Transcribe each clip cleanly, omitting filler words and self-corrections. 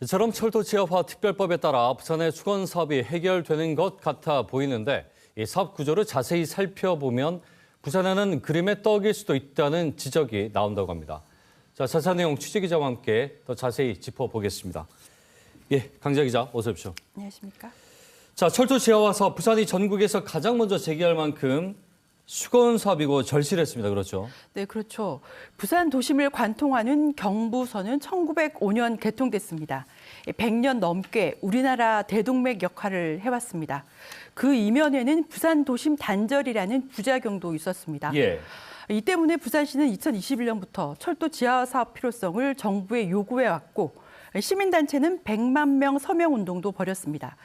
이처럼 철도 지하화 특별법에 따라 부산의 수건 사업이 해결되는 것 같아 보이는데 이 사업 구조를 자세히 살펴보면 부산에는 그림의 떡일 수도 있다는 지적이 나온다고 합니다. 자, 자세한 내용 취재기자와 함께 더 자세히 짚어보겠습니다. 예, 강자 기자 어서 오십시오. 안녕하십니까? 자, 철도 지하화 사업 부산이 전국에서 가장 먼저 제기할 만큼 수건 사업이고 절실했습니다. 그렇죠? 네, 그렇죠. 부산 도심을 관통하는 경부선은 1905년 개통됐습니다. 100년 넘게 우리나라 대동맥 역할을 해왔습니다. 그 이면에는 부산 도심 단절이라는 부작용도 있었습니다. 예. 이 때문에 부산시는 2021년부터 철도 지하화 사업 필요성을 정부에 요구해왔고 시민단체는 100만 명 서명 운동도 벌였습니다.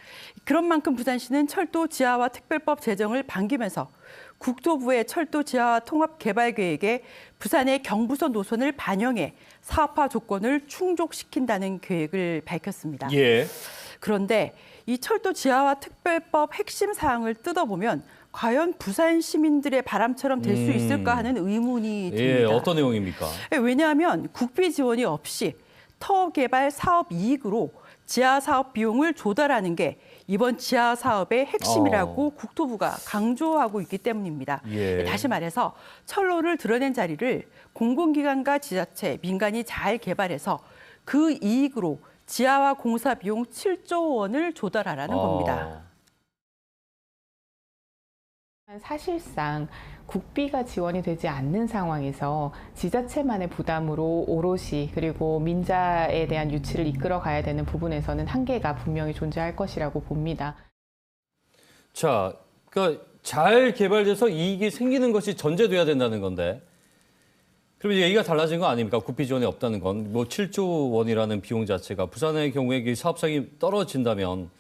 그런 만큼 부산시는 철도 지하화 특별법 제정을 반기면서 국토부의 철도 지하화 통합 개발 계획에 부산의 경부선 노선을 반영해 사업화 조건을 충족시킨다는 계획을 밝혔습니다. 예. 그런데 이 철도 지하화 특별법 핵심 사항을 뜯어보면 과연 부산 시민들의 바람처럼 될 수 있을까 하는 의문이 듭니다. 예, 어떤 내용입니까? 왜냐하면 국비 지원이 없이 터 개발 사업 이익으로 지하 사업 비용을 조달하는 게 이번 지하 사업의 핵심이라고 국토부가 강조하고 있기 때문입니다. 예. 다시 말해서 철로를 드러낸 자리를 공공기관과 지자체, 민간이 잘 개발해서 그 이익으로 지하화 공사 비용 7조 원을 조달하라는 겁니다. 사실상 국비가 지원이 되지 않는 상황에서 지자체만의 부담으로 오롯이 그리고 민자에 대한 유치를 이끌어 가야 되는 부분에서는 한계가 분명히 존재할 것이라고 봅니다. 자, 그러니까 잘 개발돼서 이익이 생기는 것이 전제돼야 된다는 건데 그럼 이제 얘기가 달라진 거 아닙니까? 국비 지원이 없다는 건 뭐 7조 원이라는 비용 자체가 부산의 경우에 사업성이 떨어진다면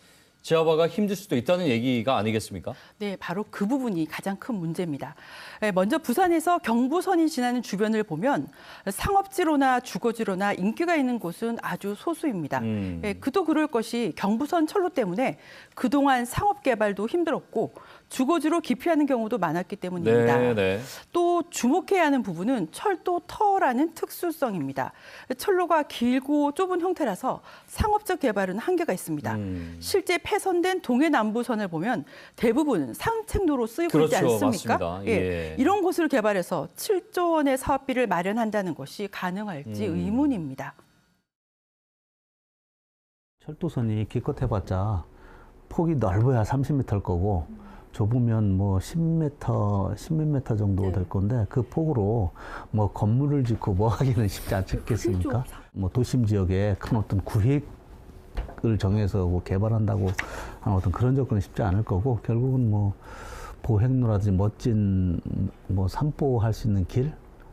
지하화가 힘들 수도 있다는 얘기가 아니겠습니까? 네, 바로 그 부분이 가장 큰 문제입니다. 먼저 부산에서 경부선이 지나는 주변을 보면 상업지로나 주거지로나 인기가 있는 곳은 아주 소수입니다. 그도 그럴 것이 경부선 철로 때문에 그동안 상업 개발도 힘들었고 주거지로 기피하는 경우도 많았기 때문입니다. 네, 네. 또 주목해야 하는 부분은 철도 터라는 특수성입니다. 철로가 길고 좁은 형태라서 상업적 개발은 한계가 있습니다. 실제 폐선된 동해남부선을 보면 대부분 상책로로 쓰이고 있지 그렇죠, 않습니까? 맞습니다. 예. 이런 곳을 개발해서 7조 원의 사업비를 마련한다는 것이 가능할지 의문입니다. 철도선이 기껏해봤자 폭이 넓어야 30m일 거고 좁으면 뭐 10m, 10몇 미터 정도 될 건데 그 폭으로 뭐 건물을 짓고 뭐 하기는 쉽지 않겠습니까? 뭐 도심 지역에 큰 어떤 구획을 정해서 뭐 개발한다고 하는 어떤 그런 접근은 쉽지 않을 거고 결국은 뭐 보행로라든지 멋진 뭐 산보할 수 있는 길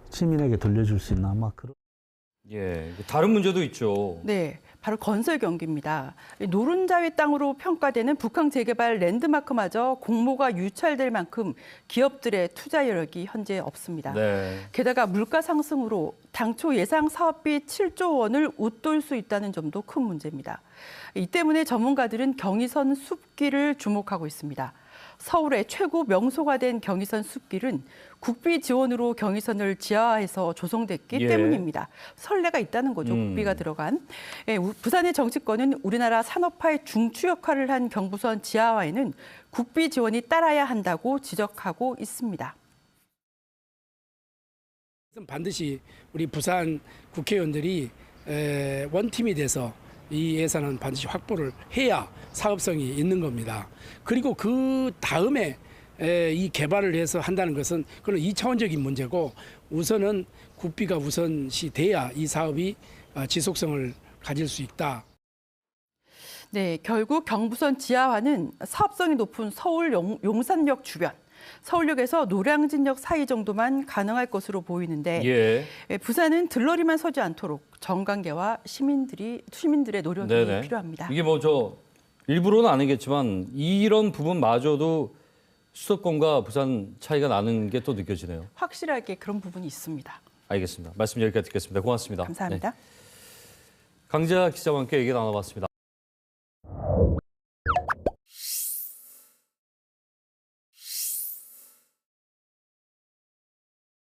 시민에게 들려줄 수 있는 아마 그런. 예, 다른 문제도 있죠. 네, 바로 건설 경기입니다. 노른자위 땅으로 평가되는 북한 재개발 랜드마크마저 공모가 유찰될 만큼 기업들의 투자 여력이 현재 없습니다. 네. 게다가 물가 상승으로 당초 예상 사업비 7조 원을 웃돌 수 있다는 점도 큰 문제입니다. 이 때문에 전문가들은 경의선 숲길을 주목하고 있습니다. 서울의 최고 명소가 된 경의선 숲길은 국비 지원으로 경의선을 지하화해서 조성됐기 예. 때문입니다. 선례가 있다는 거죠. 국비가 들어간. 부산의 정치권은 우리나라 산업화의 중추 역할을 한 경부선 지하화에는 국비 지원이 따라야 한다고 지적하고 있습니다. 반드시 우리 부산 국회의원들이 원팀이 돼서 이 예산은 반드시 확보를 해야 사업성이 있는 겁니다. 그리고 그 다음에 이 개발을 해서 한다는 것은 그건 2차원적인 문제고 우선은 국비가 우선시 돼야 이 사업이 지속성을 가질 수 있다. 네, 결국 경부선 지하화는 사업성이 높은 서울 용산역 주변, 서울역에서 노량진역 사이 정도만 가능할 것으로 보이는데 예. 부산은 들러리만 서지 않도록 정관계와 시민들의 노력이 네네. 필요합니다. 이게 뭐 일부러는 아니겠지만 이런 부분마저도 수도권과 부산 차이가 나는 게 또 느껴지네요. 확실하게 그런 부분이 있습니다. 알겠습니다. 말씀 여기까지 듣겠습니다. 고맙습니다. 감사합니다. 네. 강자 기자와 함께 얘기 나눠봤습니다.